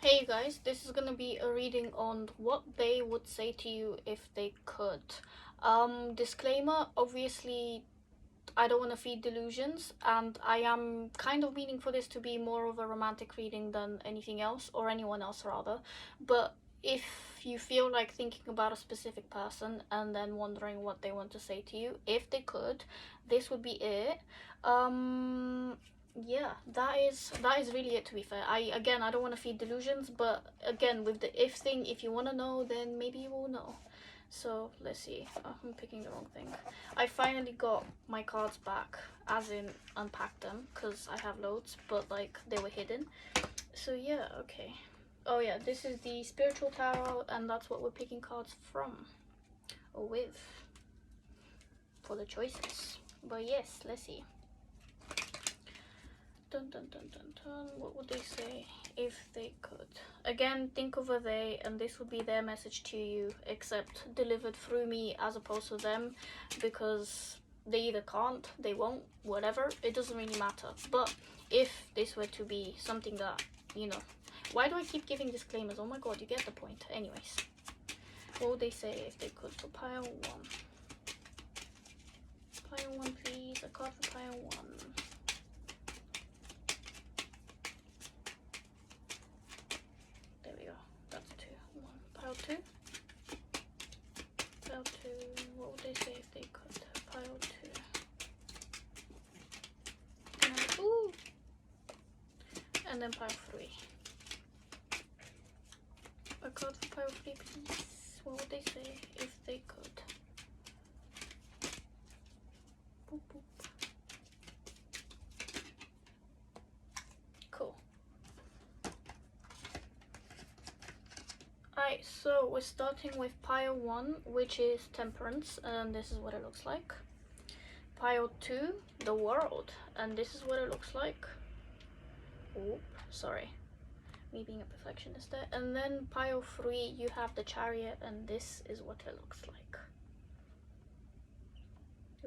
Hey guys, this is gonna be a reading on what they would say to you if they could. Disclaimer, obviously I don't want to feed delusions, and I am kind of meaning for this to be more of a romantic reading than anything else, or anyone else rather. But if you feel like thinking about a specific person and then wondering what they want to say to you, if they could, this would be it. Um, yeah, that is really it. To be fair, I don't want to feed delusions, but again, with the if thing, if you want to know, then maybe you will know. So let's see. Oh, I'm picking the wrong thing. I finally got my cards back, as in unpacked them, because I have loads, but like they were hidden. So yeah, okay. Oh yeah, this is the spiritual tarot, and that's what we're picking cards from, or with, for the choices. But yes, let's see. Dun dun dun dun dun. What would they say if they could? Again, think of a they, and this would be their message to you, except delivered through me as opposed to them, because they either can't, they won't, whatever. It doesn't really matter. But if this were to be something that, you know, why do I keep giving disclaimers? Oh my god, you get the point. Anyways, what would they say if they could for pile one? Pile one, please. A card for pile one. Pile two. Pile two. What would they say if they could? Pile two. Ooh. And then pile three. A card for pile three, please. What would they say if they could? Boop, boop. Cool. Alright, so we're starting with pile one, which is temperance, and this is what it looks like. Pile two, the world, and this is what it looks like. Oop, sorry, me being a perfectionist there. And then pile three, you have the chariot, and this is what it looks like.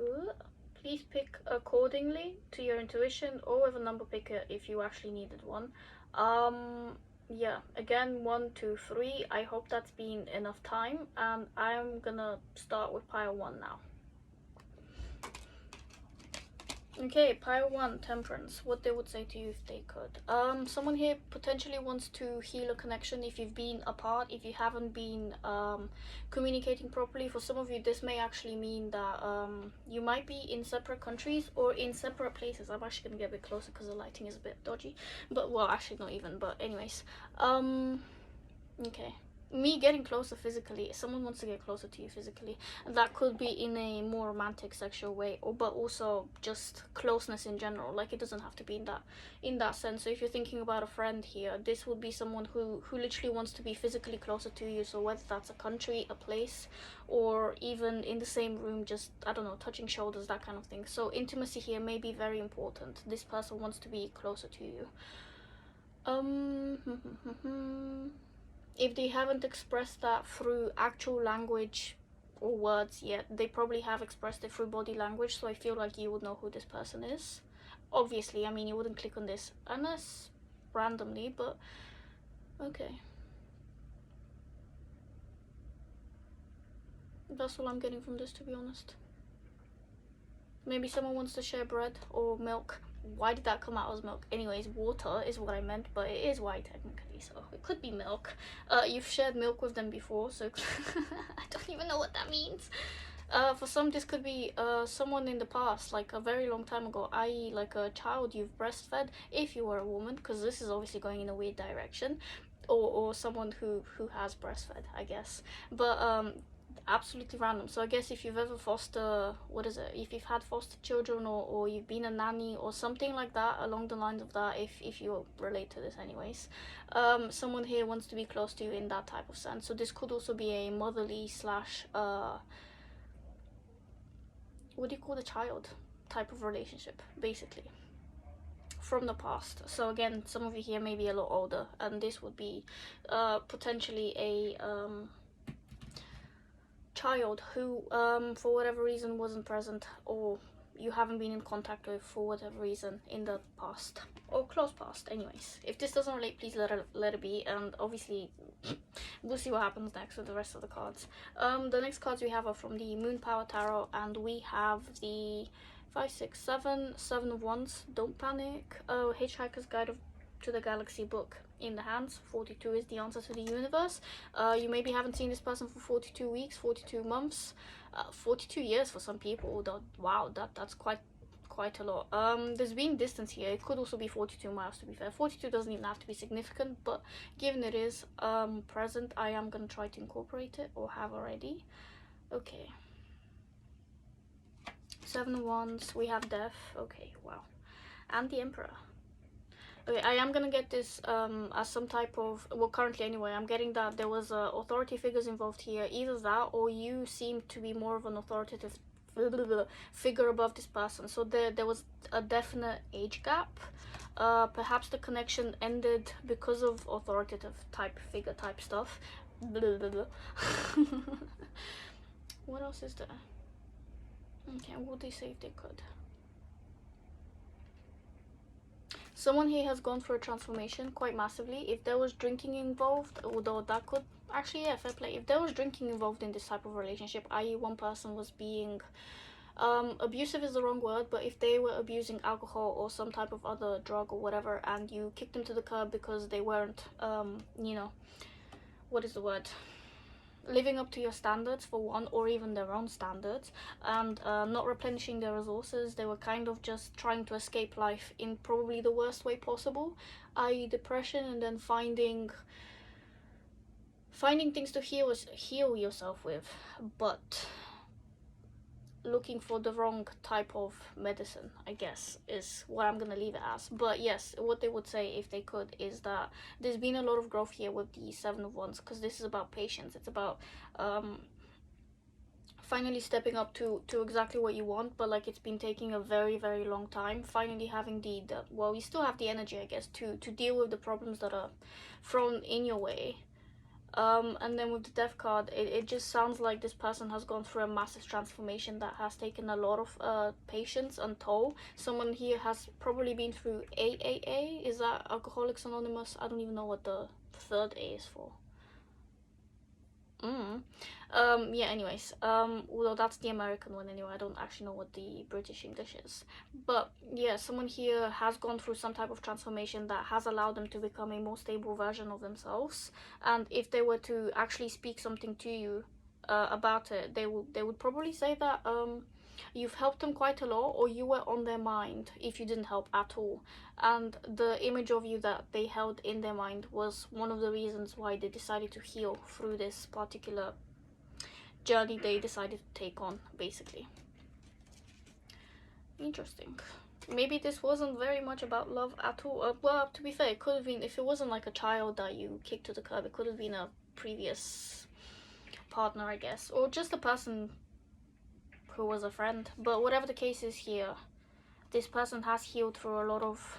Ooh. Please pick accordingly to your intuition, or with a number picker if you actually needed one. Yeah, again, 1 2 3. I hope that's been enough time, and I'm gonna start with pile one now. Okay, pile one, temperance. What they would say to you if they could. Someone here potentially wants to heal a connection if you've been apart, if you haven't been communicating properly. For some of you, this may actually mean that you might be in separate countries or in separate places. I'm actually gonna get a bit closer because the lighting is a bit dodgy. But well, actually not even. But anyways, okay. Me getting closer physically, someone wants to get closer to you physically, and that could be in a more romantic sexual way, or but also just closeness in general. Like, it doesn't have to be in that sense. So if you're thinking about a friend here, this would be someone who literally wants to be physically closer to you. So whether that's a country, a place, or even in the same room, just, I don't know, touching shoulders, that kind of thing. So intimacy here may be very important. This person wants to be closer to you. If they haven't expressed that through actual language or words yet, they probably have expressed it through body language, so I feel like you would know who this person is. Obviously, I mean, you wouldn't click on this unless randomly, but okay. That's all I'm getting from this, to be honest. Maybe someone wants to share bread or milk. Why did that come out as milk? Anyways, water is what I meant, but it is white technically, so it could be milk. You've shared milk with them before, so I don't even know what that means. For some, this could be someone in the past, like a very long time ago, i.e. like a child you've breastfed, if you were a woman, because this is obviously going in a weird direction, or someone who has breastfed, I guess. But absolutely random. So I guess if you've ever if you've had foster children, or you've been a nanny or something like that, along the lines of that, if you relate to this anyways, someone here wants to be close to you in that type of sense. So this could also be a motherly slash what do you call the child type of relationship, basically, from the past. So again, some of you here may be a lot older, and this would be potentially a child who for whatever reason wasn't present, or you haven't been in contact with for whatever reason in the past or close past. Anyways, if this doesn't relate, please let it be, and obviously we'll see what happens next with the rest of the cards. The next cards we have are from the Moon Power Tarot, and we have the 5, 6, 7, 7 of Wands, Don't Panic, Hitchhiker's Guide to the Galaxy book in the hands. 42 is the answer to the universe. You maybe haven't seen this person for 42 weeks, 42 months, 42 years for some people. Wow, that's quite a lot. There's been distance here. It could also be 42 miles, to be fair. 42 doesn't even have to be significant, but given it is present, I am gonna try to incorporate it, or have already. Okay. 7 of Wands, we have Death. Okay, wow. And the Emperor. Okay, I am gonna get this as some type of, well, currently anyway, I'm getting that there was authority figures involved here. Either that, or you seem to be more of an authoritative figure above this person. So there was a definite age gap. Perhaps the connection ended because of authoritative type figure type stuff. What else is there? Okay, what would they say if they could? Someone here has gone through a transformation quite massively. If there was drinking involved, although that could actually, yeah, fair play. If there was drinking involved in this type of relationship, i.e. one person was being abusive is the wrong word, but if they were abusing alcohol or some type of other drug or whatever, and you kicked them to the curb because they weren't you know, what is the word, living up to your standards for one, or even their own standards, and not replenishing their resources, they were kind of just trying to escape life in probably the worst way possible, i.e. depression, and then finding things to heal yourself with, but looking for the wrong type of medicine, I guess, is what I'm gonna leave it as. But yes, what they would say if they could is that there's been a lot of growth here with the 7 of Wands, because this is about patience. It's about finally stepping up to exactly what you want, but like it's been taking a very, very long time. Finally having the well, you still have the energy, I guess, to deal with the problems that are thrown in your way. And then with the Death card, it just sounds like this person has gone through a massive transformation that has taken a lot of patience and toll. Someone here has probably been through AAA. Is that Alcoholics Anonymous? I don't even know what the third A is for. Yeah, anyways, well, that's the American one anyway. I don't actually know what the British English is, but yeah, someone here has gone through some type of transformation that has allowed them to become a more stable version of themselves. And if they were to actually speak something to you about it, they would probably say that you've helped them quite a lot, or you were on their mind if you didn't help at all. And the image of you that they held in their mind was one of the reasons why they decided to heal through this particular journey they decided to take on, basically. Interesting. Maybe this wasn't very much about love at all. Well, to be fair, it could have been, if it wasn't like a child that you kicked to the curb, it could have been a previous partner, I guess, or just a person who was a friend. But whatever the case is here, this person has healed through a lot of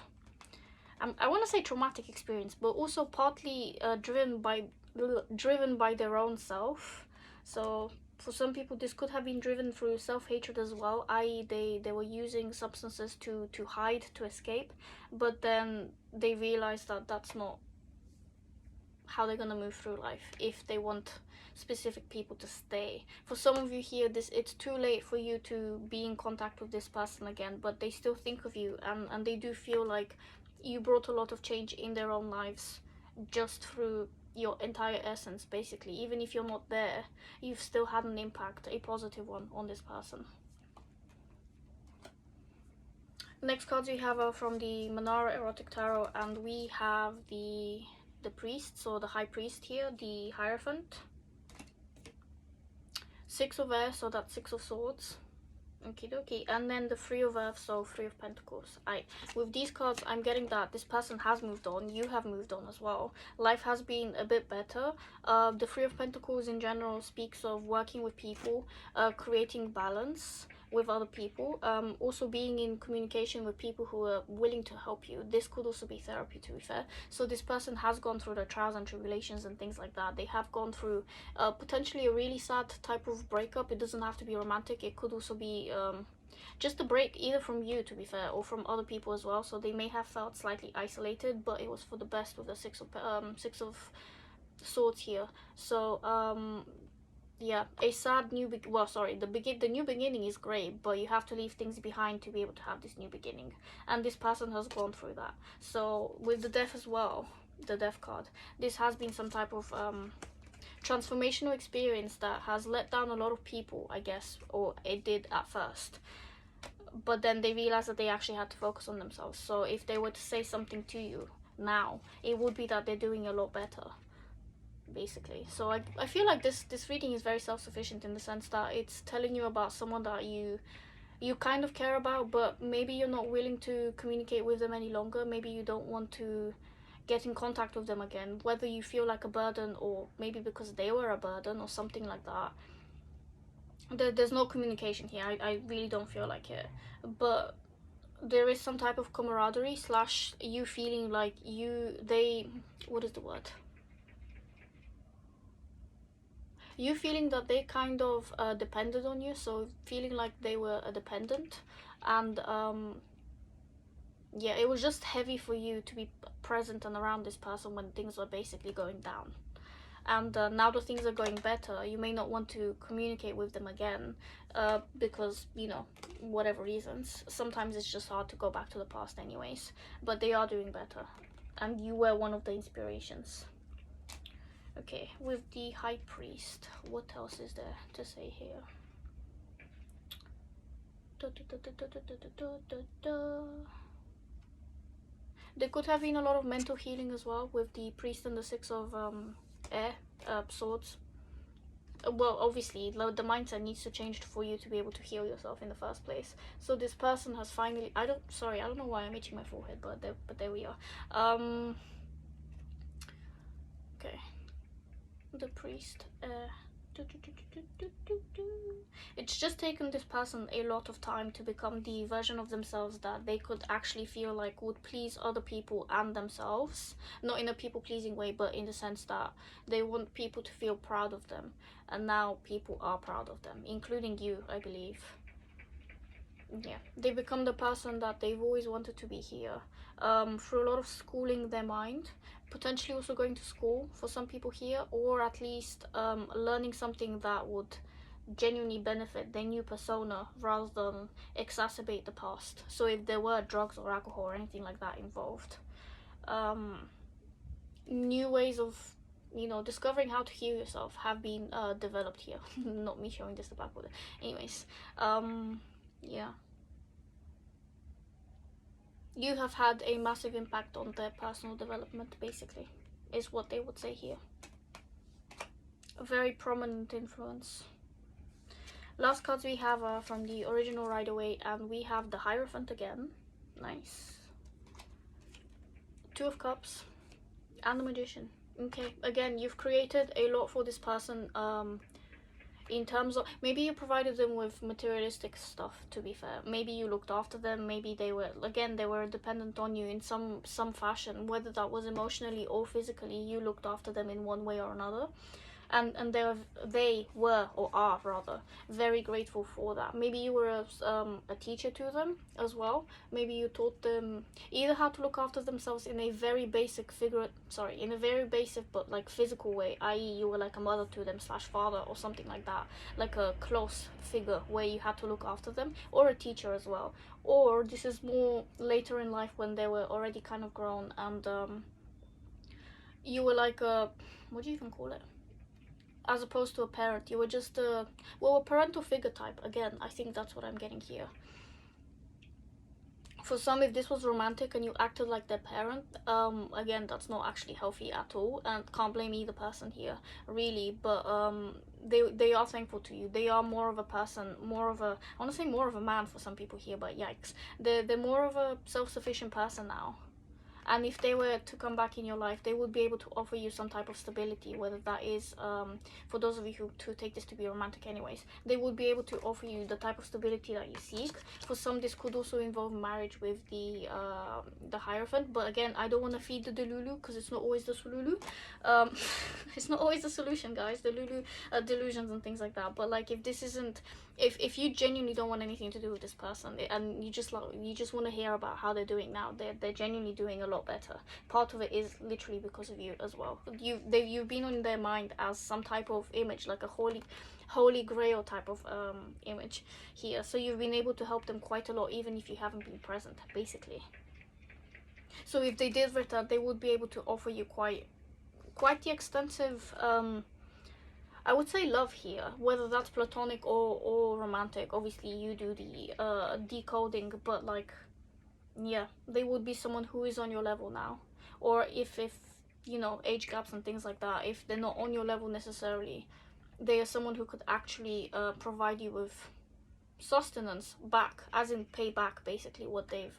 I want to say traumatic experience, but also partly driven by their own self. So for some people, this could have been driven through self-hatred as well, i.e. they were using substances to hide, to escape, but then they realized that that's not how they're gonna move through life if they want specific people to stay. For some of you here, it's too late for you to be in contact with this person again, but they still think of you, and they do feel like you brought a lot of change in their own lives just through your entire essence, basically. Even if you're not there, you've still had an impact, a positive one, on this person. Next cards we have are from the Manara Erotic Tarot, and we have the priest, so the high priest here, the Hierophant. 6 of Air, so that's 6 of Swords. Okie dokie. And then the 3 of Earth, so 3 of Pentacles. With these cards, I'm getting that this person has moved on. You have moved on as well. Life has been a bit better. The 3 of Pentacles in general speaks of working with people, creating balance with other people, also being in communication with people who are willing to help you. This could also be therapy, to be fair. So this person has gone through the trials and tribulations and things like that. They have gone through potentially a really sad type of breakup. It doesn't have to be romantic. It could also be just a break, either from you, to be fair, or from other people as well. So they may have felt slightly isolated, but it was for the best with the six of swords here. So yeah, a sad well, sorry, the new beginning is great, but you have to leave things behind to be able to have this new beginning, and this person has gone through that. So with the death as well, the death card, this has been some type of transformational experience that has let down a lot of people, I guess, or it did at first, but then they realized that they actually had to focus on themselves. So if they were to say something to you now, it would be that they're doing a lot better, basically. So I feel like this reading is very self-sufficient, in the sense that it's telling you about someone that you kind of care about, but maybe you're not willing to communicate with them any longer. Maybe you don't want to get in contact with them again, whether you feel like a burden, or maybe because they were a burden or something like that. There's no communication here. I really don't feel like it, but there is some type of camaraderie slash you feeling like what is the word, you feeling that they kind of depended on you, so feeling like they were a dependent. And yeah, it was just heavy for you to be present and around this person when things were basically going down. And now that things are going better, you may not want to communicate with them again, because, you know, whatever reasons. Sometimes it's just hard to go back to the past anyways, but they are doing better, and you were one of the inspirations. Okay, with the High Priest, what else is there to say here? There could have been a lot of mental healing as well with the Priest and the Six of Swords. Well, obviously, the mindset needs to change for you to be able to heal yourself in the first place. So this person has finally, I don't know why I'm itching my forehead, but there we are. Okay. The Priest. It's just taken this person a lot of time to become the version of themselves that they could actually feel like would please other people and themselves. Not in a people-pleasing way, but in the sense that they want people to feel proud of them. And now people are proud of them, including you, I believe. Yeah, they become the person that they've always wanted to be here. Through a lot of schooling their mind, potentially also going to school for some people here, or at least learning something that would genuinely benefit their new persona rather than exacerbate the past. So if there were drugs or alcohol or anything like that involved, new ways of, you know, discovering how to heal yourself have been developed here. Not me showing this the blackboard. Anyways, yeah. You have had a massive impact on their personal development, basically, is what they would say here. A very prominent influence. Last cards we have are from the original Rider-Waite, and we have the Hierophant again. Nice. Two of Cups and the Magician. Okay, again, you've created a lot for this person, in terms of, maybe you provided them with materialistic stuff, to be fair. Maybe you looked after them, maybe they were dependent on you in some fashion, whether that was emotionally or physically. You looked after them in one way or another, and they were, or are rather, very grateful for that. Maybe you were a teacher to them as well. Maybe you taught them either how to look after themselves in a very basic but like physical way, i.e. you were like a mother to them slash father or something like that, like a close figure where you had to look after them, or a teacher as well. Or this is more later in life when they were already kind of grown, and you were like a, what do you even call it, as opposed to a parent. You were just a parental figure type. Again, I think that's what I'm getting here. For some, if this was romantic and you acted like their parent, again, that's not actually healthy at all, and can't blame either person here, really. But they are thankful to you. They are more of a person, more of a, I want to say more of a man for some people here, but yikes. They're more of a self-sufficient person now. And if they were to come back in your life, they would be able to offer you some type of stability, whether that is, for those of you who take this to be romantic anyways, they would be able to offer you the type of stability that you seek. For some, this could also involve marriage with the Hierophant, but again, I don't want to feed the delulu, because it's not always the sululu. It's not always the solution, guys, delulu, delusions and things like that. But like, if this isn't if you genuinely don't want anything to do with this person, and you just want to hear about how they're doing now, they're genuinely doing a lot better. Part of it is literally because of you as well. You've been on their mind as some type of image, like a holy grail type of image here. So you've been able to help them quite a lot, even if you haven't been present, basically. So if they did return, they would be able to offer you quite the extensive I would say love here, whether that's platonic or romantic. Obviously you do the decoding, but like, yeah, they would be someone who is on your level now. Or if you know, age gaps and things like that, if they're not on your level necessarily, they are someone who could actually provide you with sustenance back, as in pay back basically what they've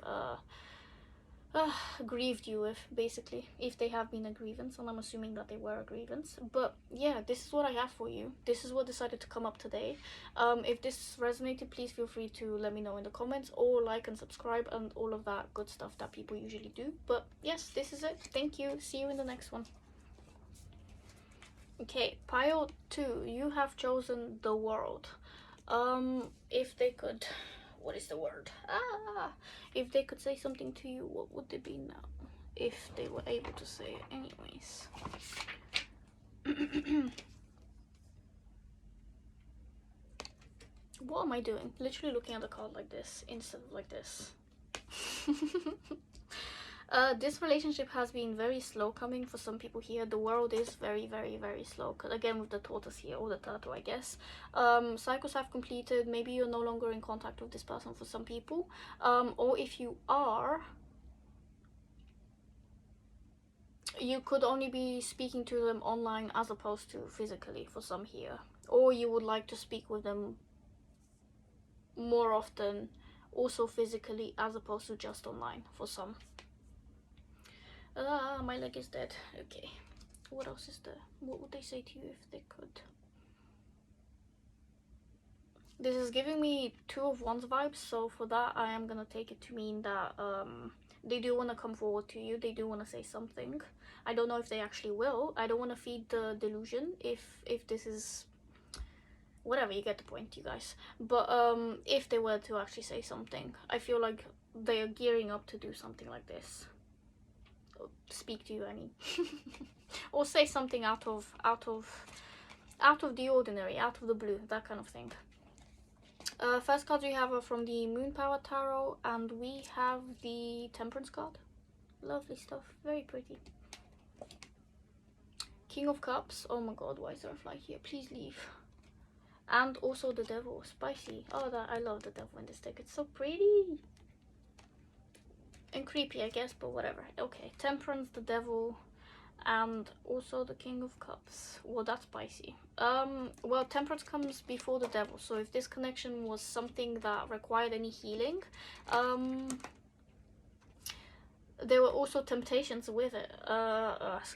grieved you with, basically, if they have been a grievance, and I'm assuming that they were a grievance. But yeah, this is what I have for you. This is what decided to come up today. If this resonated, please feel free to let me know in the comments, or like and subscribe and all of that good stuff that people usually do. But yes, this is it. Thank you. See you in the next one. Okay, pile 2, you have chosen the world. If they could, what is the word? If they could say something to you, what would it be now? If they were able to say it, anyways. What am I doing? Literally looking at the card like this instead of like this. This relationship has been very slow coming for some people here. The world is very, very, very slow. Again, with the tortoise here, or the turtle, I guess. Cycles have completed. Maybe you're no longer in contact with this person for some people. Or if you are, you could only be speaking to them online as opposed to physically for some here. Or you would like to speak with them more often, also physically, as opposed to just online for some. My leg is dead. Okay. What else is there? What would they say to you if they could? This is giving me 2 of Wands vibes, so for that I am gonna take it to mean that they do want to come forward to you. They do want to say something. I don't know if they actually will. I don't want to feed the delusion if this is whatever, you get the point, you guys. But if they were to actually say something, I feel like they are gearing up to do something like this. Speak to you, I mean. Or say something out of the ordinary, out of the blue, that kind of thing. First cards we have are from the Moon Power Tarot, and we have the Temperance card. Lovely stuff, very pretty. King of Cups. Oh my god, why is there a fly here? Please leave. And also the Devil. Spicy. Oh, I love the Devil in this deck. It's so pretty and creepy, I guess, but whatever. Okay, Temperance, the Devil, and also the King of Cups. Well, that's spicy. Well, Temperance comes before the Devil, so if this connection was something that required any healing, there were also temptations with it.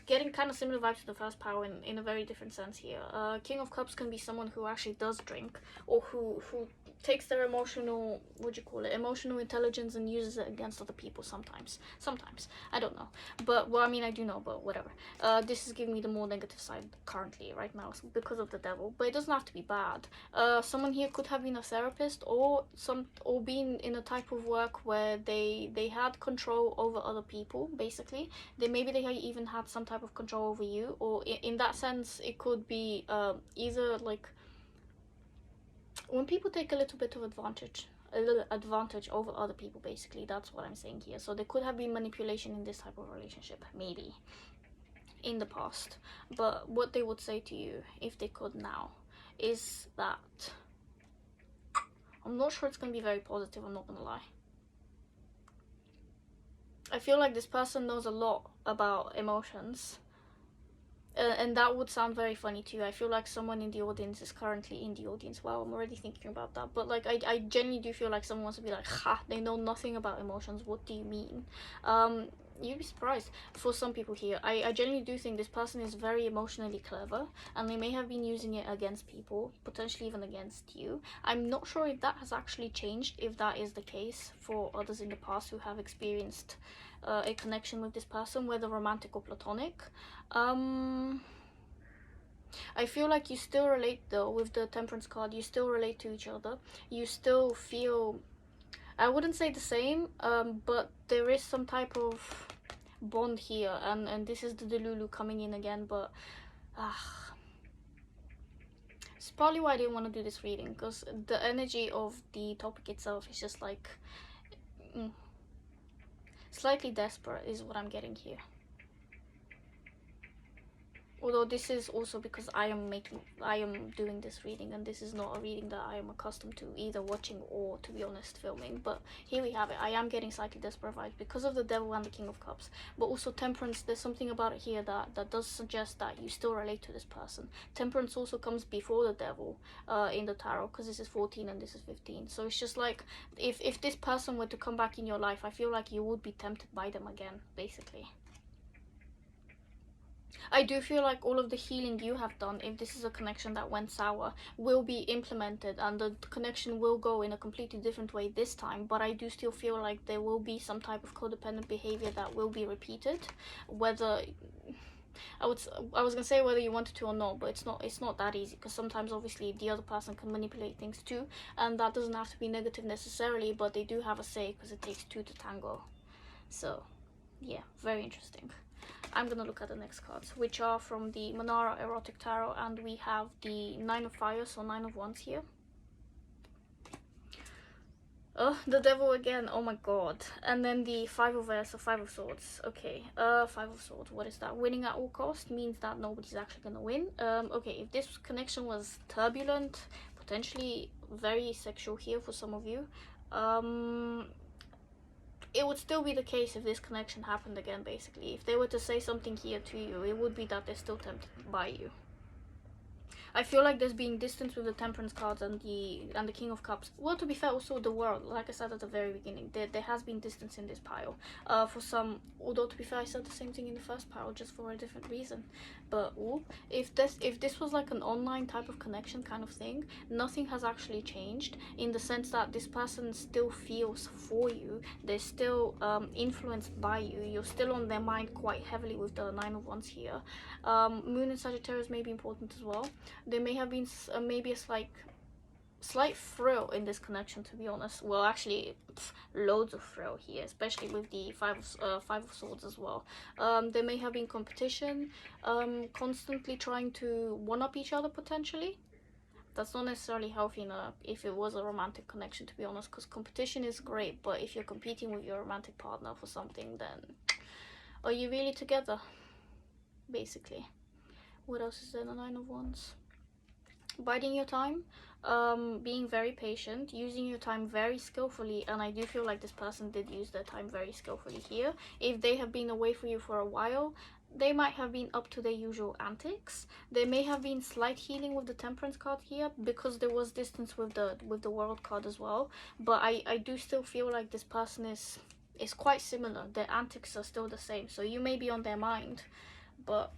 Getting kind of similar vibes to the first power in a very different sense here. King of Cups can be someone who actually does drink, or who takes their emotional, emotional intelligence and uses it against other people sometimes. I don't know, but well, I mean, I do know, but whatever. This is giving me the more negative side currently right now because of the Devil, but it doesn't have to be bad. Someone here could have been a therapist, or been in a type of work where they had control over other people, basically. Maybe they even had some type of control over you, or in that sense it could be either like when people take a little bit of advantage over other people, basically. That's what I'm saying here. So there could have been manipulation in this type of relationship, maybe in the past. But what they would say to you if they could now is that I'm not sure it's gonna be very positive, I'm not gonna lie. I feel like this person knows a lot about emotions, and that would sound very funny to you. I feel like someone in the audience is currently in the audience. Wow, I'm already thinking about that. But like, I genuinely do feel like someone wants to be like, ha, they know nothing about emotions. What do you mean? You'd be surprised. For some people here, I genuinely do think this person is very emotionally clever, and they may have been using it against people, potentially even against you. I'm not sure if that has actually changed, if that is the case for others in the past who have experienced a connection with this person, whether romantic or platonic. I feel like you still relate though with the Temperance card. You still relate to each other. You still feel, I wouldn't say the same, but there is some type of bond here, and this is the delulu coming in again. But it's probably why I didn't want to do this reading, because the energy of the topic itself is just like slightly desperate is what I'm getting here. Although this is also because I am doing this reading, and this is not a reading that I am accustomed to either watching or, to be honest, filming. But here we have it. I am getting slightly desperate vibes because of the Devil and the King of Cups. But also Temperance, there's something about it here that does suggest that you still relate to this person. Temperance also comes before the Devil in the tarot, because this is 14 and this is 15. So it's just like, if this person were to come back in your life, I feel like you would be tempted by them again, basically. I do feel like all of the healing you have done, if this is a connection that went sour, will be implemented, and the connection will go in a completely different way this time. But I do still feel like there will be some type of codependent behavior that will be repeated, whether I was gonna say whether you wanted to or not, but it's not that easy, because sometimes obviously the other person can manipulate things too, and that doesn't have to be negative necessarily, but they do have a say, because it takes two to tango. So yeah, very interesting. I'm gonna look at the next cards, which are from the Manara Erotic Tarot, and we have the Nine of Fire, so 9 of Wands here. Oh, the Devil again, oh my god. And then the 5 of Air, so 5 of Swords. Okay, 5 of Swords, what is that? Winning at all cost means that nobody's actually gonna win. Okay, if this connection was turbulent, potentially very sexual here for some of you, it would still be the case if this connection happened again, basically. If they were to say something here to you, it would be that they're still tempted by you. I feel like there's being distance with the Temperance cards and the King of Cups. Well, to be fair, also the World. Like I said at the very beginning, there has been distance in this pile. For some, although to be fair, I said the same thing in the first pile, just for a different reason. But if this was like an online type of connection kind of thing, nothing has actually changed, in the sense that this person still feels for you. They're still influenced by you. You're still on their mind quite heavily with the 9 of Wands here. Moon and Sagittarius may be important as well. There may have been maybe a slight thrill in this connection, to be honest. Well, actually, loads of thrill here, especially with the 5 of Swords as well. There may have been competition, constantly trying to one-up each other, potentially. That's not necessarily healthy if it was a romantic connection, to be honest, because competition is great, but if you're competing with your romantic partner for something, then are you really together, basically? What else is there? The 9 of Wands. Biding your time, being very patient, using your time very skillfully, and I do feel like this person did use their time very skillfully here. If they have been away from you for a while, they might have been up to their usual antics. There may have been slight healing with the Temperance card here, because there was distance with the World card as well. But I do still feel like this person is quite similar. Their antics are still the same, so you may be on their mind, but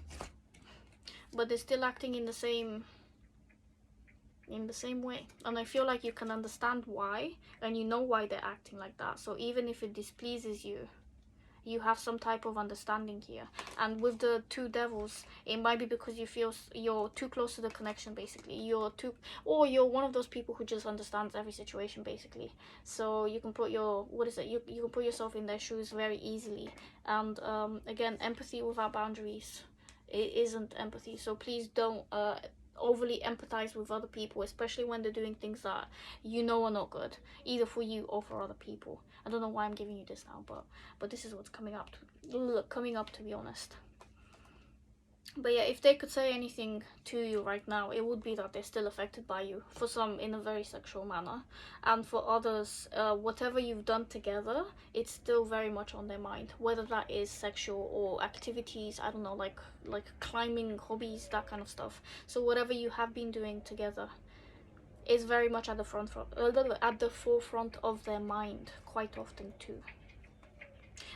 they're still acting in the same way, and I feel like you can understand why, and you know why they're acting like that. So even if it displeases you, you have some type of understanding here. And with the 2 devils, it might be because you feel you're too close to the connection, basically. You're one of those people who just understands every situation, basically. So you can put you can put yourself in their shoes very easily. And again, empathy without boundaries, it isn't empathy. So please don't overly empathize with other people, especially when they're doing things that you know are not good, either for you or for other people. I don't know why I'm giving you this now, but this is what's coming up, to be honest. But yeah, if they could say anything to you right now, it would be that they're still affected by you, for some in a very sexual manner, and for others, whatever you've done together, it's still very much on their mind, whether that is sexual or activities, I don't know, like climbing, hobbies, that kind of stuff. So whatever you have been doing together is very much at the forefront of their mind quite often too.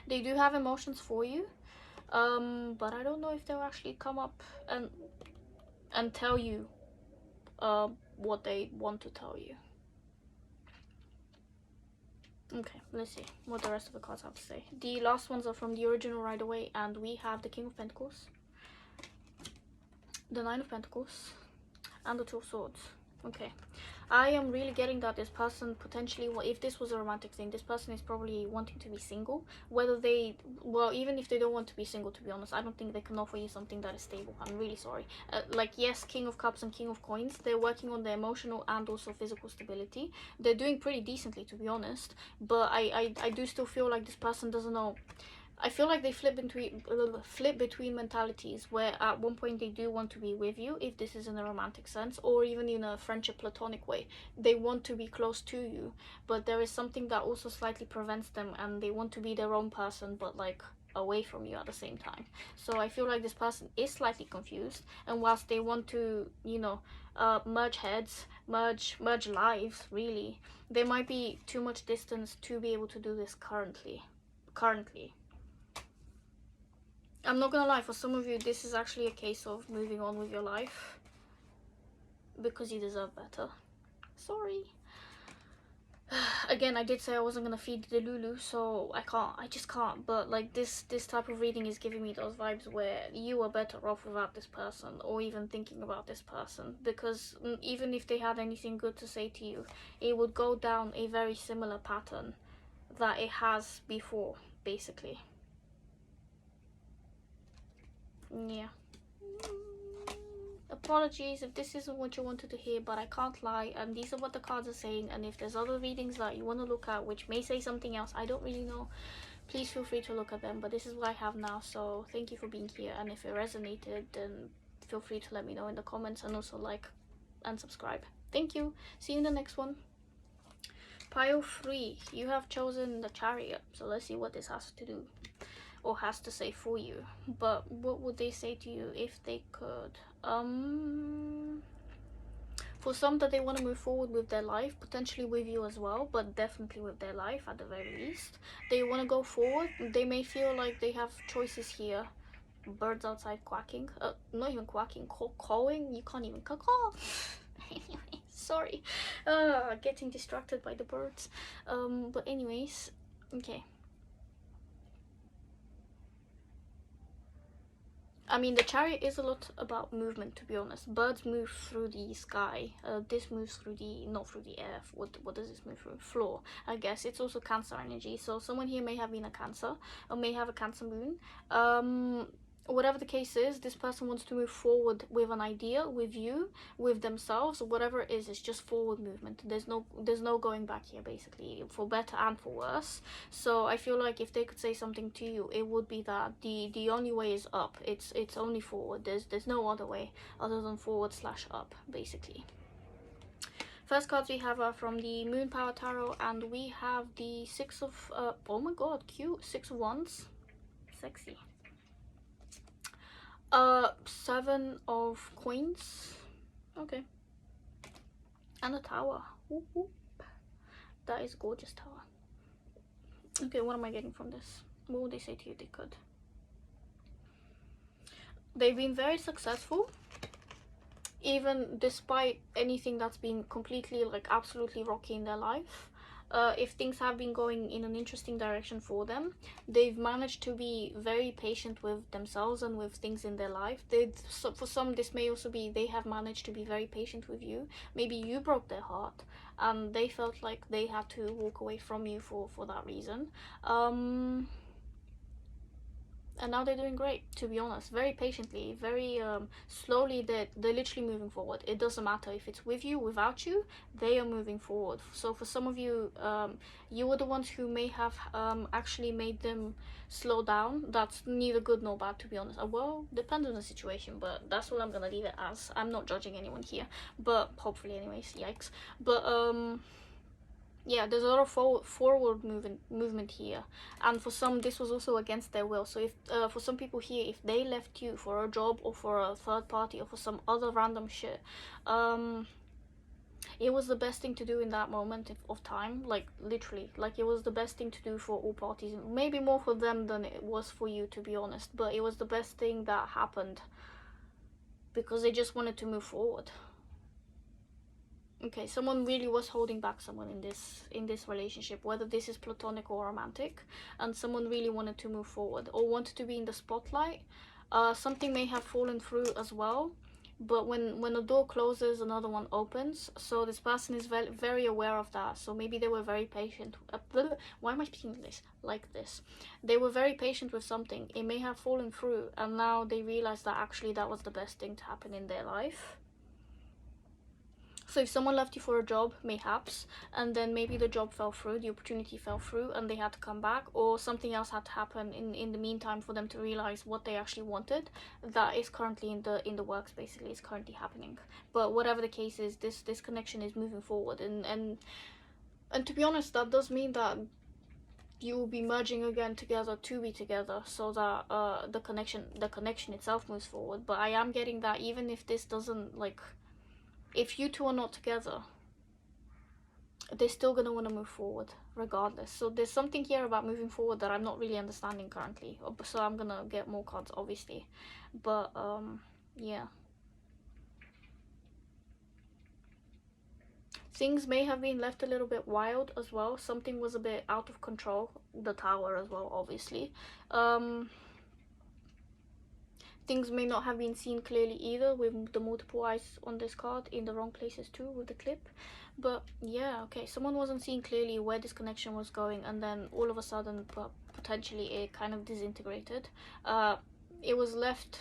They do have emotions for you, but I don't know if they'll actually come up and tell you what they want to tell you. Okay, let's see what the rest of the cards have to say. The last ones are from the original Right Away, and we have the King of Pentacles, the Nine of Pentacles and the Two of Swords. Okay, I am really getting that this person potentially, if this was a romantic thing, this person is probably wanting to be single. Whether they, well, even if they don't want to be single, to be honest, I don't think they can offer you something that is stable. I'm really sorry. Like, yes, King of Cups and King of Coins, they're working on their emotional and also physical stability. They're doing pretty decently, to be honest, but I do still feel like this person doesn't know. I feel like they flip between mentalities, where at one point they do want to be with you, if this is in a romantic sense, or even in a friendship platonic way. They want to be close to you, but there is something that also slightly prevents them, and they want to be their own person, but like away from you at the same time. So I feel like this person is slightly confused, and whilst they want to, you know, merge heads, merge lives, really, there might be too much distance to be able to do this currently. I'm not gonna lie, for some of you, this is actually a case of moving on with your life because you deserve better. Sorry. Again, I did say I wasn't gonna feed the delulu, so I just can't. But like this type of reading is giving me those vibes where you are better off without this person, or even thinking about this person, because even if they had anything good to say to you, it would go down a very similar pattern that it has before, basically. Yeah. Apologies if this isn't what you wanted to hear, but I can't lie, and these are what the cards are saying. And if there's other readings that you want to look at which may say something else, I don't really know, please feel free to look at them. But this is what I have now, so thank you for being here. And if it resonated, then feel free to let me know in the comments, and also like and subscribe. Thank you. See you in the next one. Pile 3, you have chosen the Chariot, so let's see what this has to do or has to say for you. But what would they say to you if they could? For some, that they want to move forward with their life, potentially with you as well, but definitely with their life at the very least. They want to go forward. They may feel like they have choices here. Birds outside quacking, not even quacking, cawing. You can't even caw. Anyway, sorry, getting distracted by the birds. But anyways, okay. I mean, the Chariot is a lot about movement, to be honest. Birds move through the sky. This moves through the, not through the air. What does this move through? Floor, I guess. It's also Cancer energy. So someone here may have been a Cancer, or may have a Cancer moon. Whatever the case is, this person wants to move forward with an idea, with you, with themselves, whatever it is. It's just forward movement. There's no going back here, basically, for better and for worse. So I feel like if they could say something to you, it would be that the only way is up. It's only forward. There's no other way other than forward/up, basically. First cards we have are from the Moon Power Tarot, and we have the Six of oh my god, cute, Six of Wands, sexy. 7 of Coins, okay, and a Tower. Whoop, whoop. That is a gorgeous tower. Okay, what am I getting from this? What would they say to you if they could? They've been very successful, even despite anything that's been completely, like, absolutely rocky in their life. If things have been going in an interesting direction for them, they've managed to be very patient with themselves and with things in their life. For some, this may also be they have managed to be very patient with you. Maybe you broke their heart and they felt like they had to walk away from you for that reason. And now they're doing great, to be honest. Very patiently, very slowly. They're literally moving forward. It doesn't matter if it's with you, without you, they are moving forward. So for some of you, you were the ones who may have actually made them slow down. That's neither good nor bad, to be honest. Well, depends on the situation, but that's what I'm gonna leave it as. I'm not judging anyone here, but hopefully, anyways. Yikes. But yeah, there's a lot of forward movement here, and for some this was also against their will. So if for some people here, if they left you for a job or for a third party or for some other random shit, it was the best thing to do in that moment of time. Like, literally, like, it was the best thing to do for all parties. Maybe more for them than it was for you, to be honest, but it was the best thing that happened because they just wanted to move forward. Okay, someone really was holding back someone in this relationship, whether this is platonic or romantic, and someone really wanted to move forward or wanted to be in the spotlight. Something may have fallen through as well, but when a door closes, another one opens. So this person is very, very aware of that. So maybe they were very patient. Why am I speaking this like this? They were very patient with something. It may have fallen through, and now they realize that actually that was the best thing to happen in their life. So if someone left you for a job, mayhaps, and then maybe the job fell through, the opportunity fell through, and they had to come back, or something else had to happen in the meantime for them to realize what they actually wanted, that is currently in the works. Basically, is currently happening. But whatever the case is, this connection is moving forward, and to be honest, that does mean that you will be merging again together to be together, so that the connection itself moves forward. But I am getting that even if this doesn't, like, if you two are not together, they're still gonna want to move forward regardless. So there's something here about moving forward that I'm not really understanding currently. So I'm gonna get more cards, obviously. But yeah. Things may have been left a little bit wild as well. Something was a bit out of control. The Tower as well, obviously. Things may not have been seen clearly either, with the multiple eyes on this card in the wrong places too with the clip. But yeah, okay, someone wasn't seeing clearly where this connection was going, and then all of a sudden, potentially, it kind of disintegrated. It was left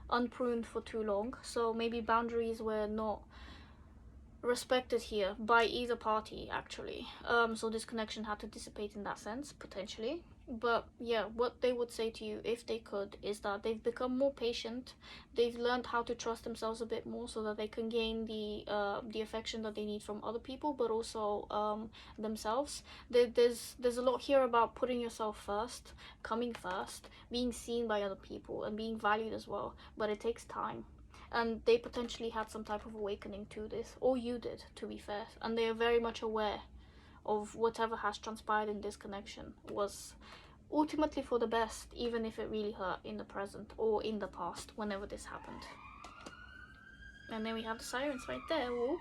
unpruned for too long, so maybe boundaries were not respected here by either party, actually. So this connection had to dissipate in that sense, potentially. But yeah, what they would say to you if they could is that they've become more patient. They've learned how to trust themselves a bit more, so that they can gain the affection that they need from other people, but also themselves. There's a lot here about putting yourself first, coming first, being seen by other people, and being valued as well. But it takes time, and they potentially had some type of awakening to this, or you did, to be fair, and they are very much aware of whatever has transpired in this connection was ultimately for the best, even if it really hurt in the present or in the past, whenever this happened. And then we have the Sirens right there. Whoop.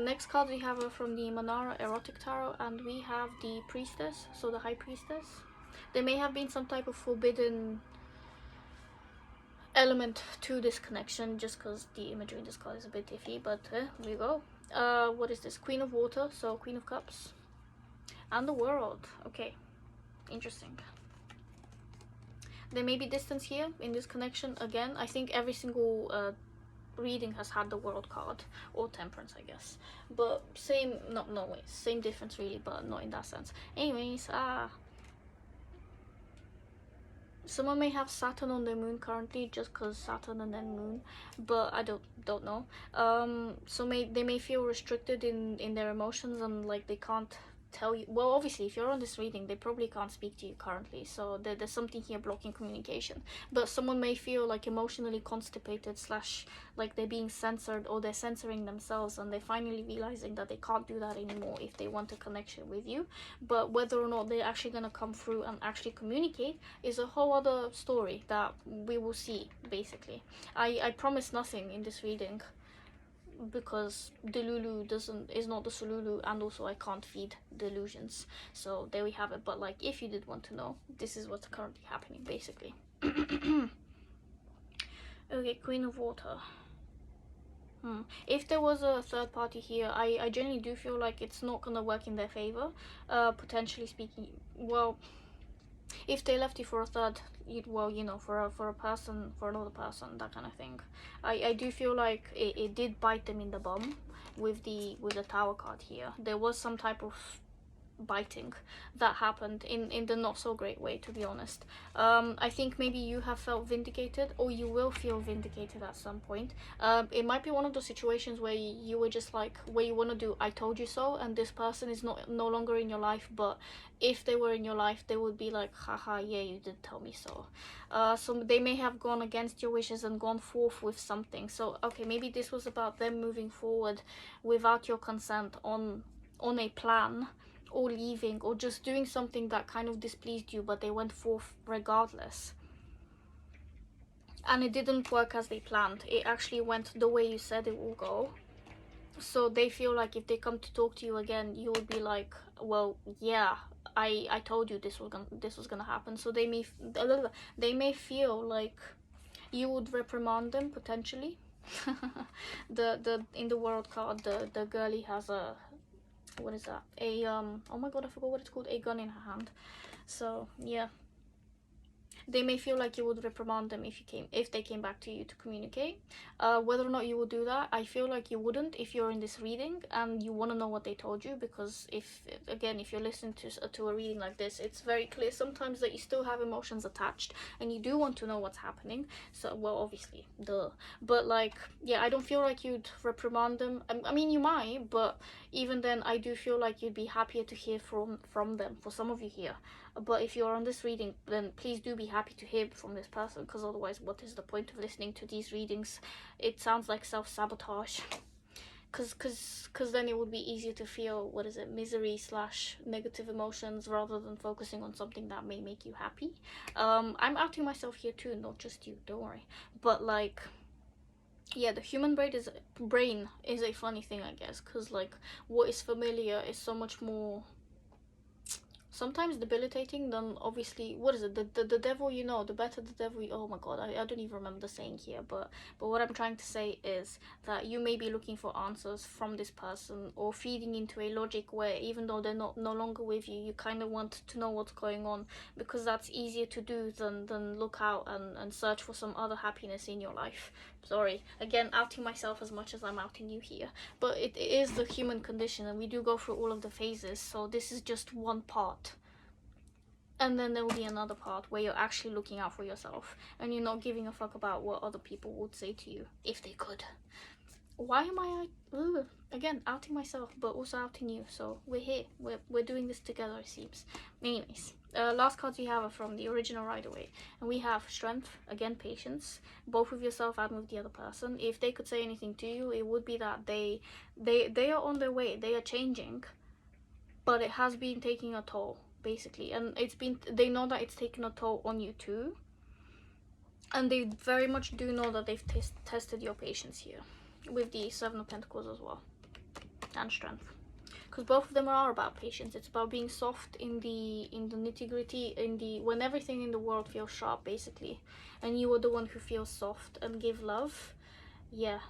Next cards we have are from the Manara Erotic Tarot, and we have the Priestess, so the High Priestess. There may have been some type of forbidden element to this connection, just because the imagery in this card is a bit iffy, but here we go. What is this? Queen of Water, so Queen of Cups, and the World. Okay, interesting. There may be distance here in this connection. Again, I think every single reading has had the World card, or Temperance, I guess, but same, no wait, same difference really, but not in that sense. Anyways, someone may have Saturn on their moon currently, just because Saturn and then moon, but I don't know. So they may feel restricted in their emotions, and like they can't tell you. Well, obviously, if you're on this reading, they probably can't speak to you currently, so there's something here blocking communication. But someone may feel like emotionally constipated, slash like they're being censored, or they're censoring themselves, and they're finally realizing that they can't do that anymore if they want a connection with you. But whether or not they're actually gonna come through and actually communicate is a whole other story that we will see. Basically, I promise nothing in this reading, because delulu is not the solulu, and also I can't feed delusions. So there we have it. But like, if you did want to know, this is what's currently happening, basically. Okay, Queen of Water. If there was a third party here, I generally do feel like it's not gonna work in their favor, potentially speaking. Well, if they left you for a third, well, you know, for a person, for another person, that kind of thing. I do feel like it did bite them in the bum with the Tower card here. There was some type of biting that happened in the not so great way, to be honest. I think maybe you have felt vindicated, or you will feel vindicated at some point. It might be one of those situations where you were just like, where you want to do I told you so, and this person is no longer in your life, but if they were in your life, they would be like, haha, yeah, you did tell me so. So they may have gone against your wishes and gone forth with something. So okay, maybe this was about them moving forward without your consent on a plan, or leaving, or just doing something that kind of displeased you, but they went forth regardless. And it didn't work as they planned. It actually went the way you said it will go. So they feel like if they come to talk to you again, you would be like, well, yeah, I told you this was gonna happen. So they may feel like you would reprimand them, potentially, The in the world card, the girlie has a, what is that, a oh my god, I forgot what it's called, a gun in her hand. So yeah, they may feel like you would reprimand them if they came back to you to communicate. Whether or not you will do that, I feel like you wouldn't if you're in this reading and you want to know what they told you, because if you're listening to a reading like this, it's very clear sometimes that you still have emotions attached and you do want to know what's happening. So, well, obviously, duh. But like, yeah, I don't feel like you'd reprimand them. I mean, you might, but even then, I do feel like you'd be happier to hear from them. For some of you here. But if you're on this reading, then please do be happy to hear from this person, because otherwise, what is the point of listening to these readings? It sounds like self-sabotage. Because then it would be easier to feel, what is it, misery slash negative emotions, rather than focusing on something that may make you happy. I'm outing myself here too, not just you, don't worry. But like, yeah, the human brain is a funny thing, I guess, because like what is familiar is so much more sometimes debilitating than, obviously, what is it, the devil, the better the devil oh my god, I don't even remember the saying here, but what I'm trying to say is that you may be looking for answers from this person, or feeding into a logic where even though they're no longer with you, you kind of want to know what's going on, because that's easier to do than look out and search for some other happiness in your life. Sorry, again, outing myself as much as I'm outing you here, but it is the human condition, and we do go through all of the phases, so this is just one part. And then there will be another part where you're actually looking out for yourself, and you're not giving a fuck about what other people would say to you, if they could. Why am I, again, outing myself, but also outing you, so we're here, we're doing this together, it seems. Anyways, last cards we have are from the original Rider-Waite, and we have strength, again patience, both with yourself and with the other person. If they could say anything to you, it would be that they are on their way, they are changing, but it has been taking a toll, basically, and they know that it's taken a toll on you too, and they very much do know that they've tested your patience here with the Seven of Pentacles as well, and strength, because both of them are about patience. It's about being soft in the nitty-gritty, when everything in the world feels sharp, basically, and you are the one who feels soft and give love. Yeah,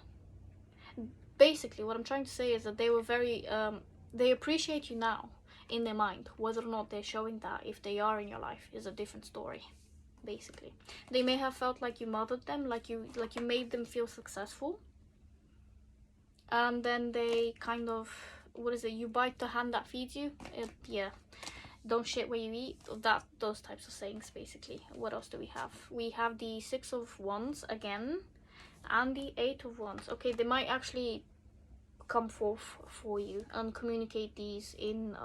basically what I'm trying to say is that they were very they appreciate you now in their mind. Whether or not they're showing that, if they are in your life, is a different story. Basically, they may have felt like you mothered them, like you made them feel successful, and then they kind of, what is it, you bite the hand that feeds you. Yeah, don't shit where you eat, those types of sayings, basically. What else do we have? We have the Six of Wands again, and the Eight of Wands. Okay, they might actually come forth for you and communicate these in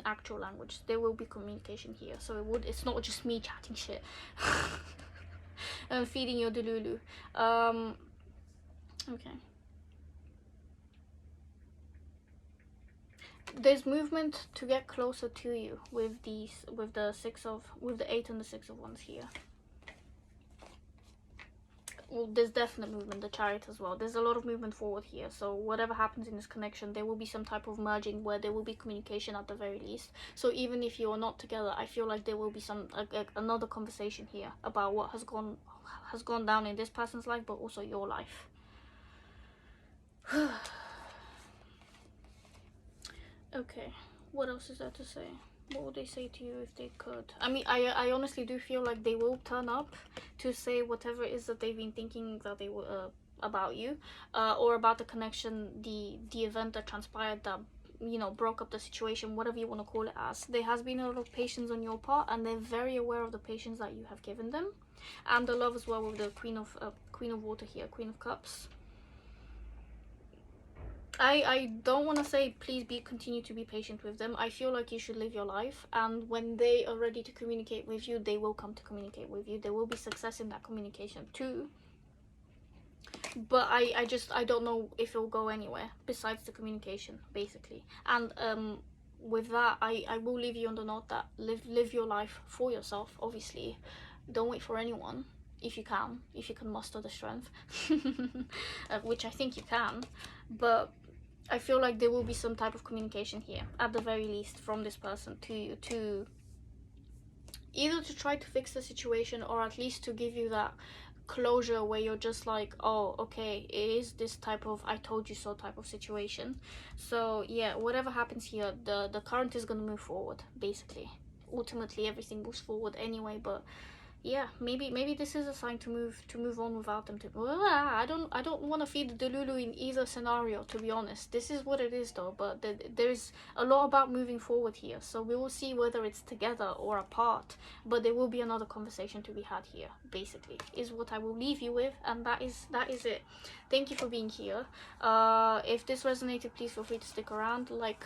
actual language. There will be communication here, so it's not just me chatting shit and feeding your delulu. Okay, there's movement to get closer to you with the Eight and the Six of Wands here. Well, there's definite movement, the Chariot as well. There's a lot of movement forward here, so whatever happens in this connection, there will be some type of merging where there will be communication at the very least. So even if you're not together, I feel like there will be another conversation here about what has gone down in this person's life, but also your life. Okay, what else is there to say? What would they say to you if they could? I mean, I honestly do feel like they will turn up to say whatever it is that they've been thinking that they will about you, or about the connection, the event that transpired that, broke up the situation, whatever you want to call it as. There has been a lot of patience on your part, and they're very aware of the patience that you have given them, and the love as well, with the Queen of Water here, Queen of Cups. I don't want to say please continue to be patient with them. I feel like you should live your life, and when they are ready to communicate with you, they will come to communicate with you. There will be success in that communication too, but I don't know if it will go anywhere besides the communication, basically. And with that, I will leave you on the note that live your life for yourself, obviously. Don't wait for anyone, if you can muster the strength, which I think you can. But I feel like there will be some type of communication here, at the very least, from this person to you, to either to try to fix the situation, or at least to give you that closure where you're just like, oh, okay, it is this type of I told you so type of situation. So yeah, whatever happens here, the current is gonna move forward, basically. Ultimately everything moves forward anyway, but yeah, maybe this is a sign to move on without them. To I don't want to feed the delulu in either scenario, to be honest. This is what it is though, but there's a lot about moving forward here, so we will see whether it's together or apart, but there will be another conversation to be had here, basically, is what I will leave you with, and that is it. Thank you for being here. If this resonated, please feel free to stick around, like,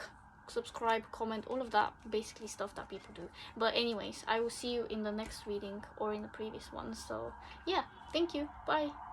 subscribe, comment, all of that basically stuff that people do. But anyways, I will see you in the next reading or in the previous one. So yeah, thank you, bye.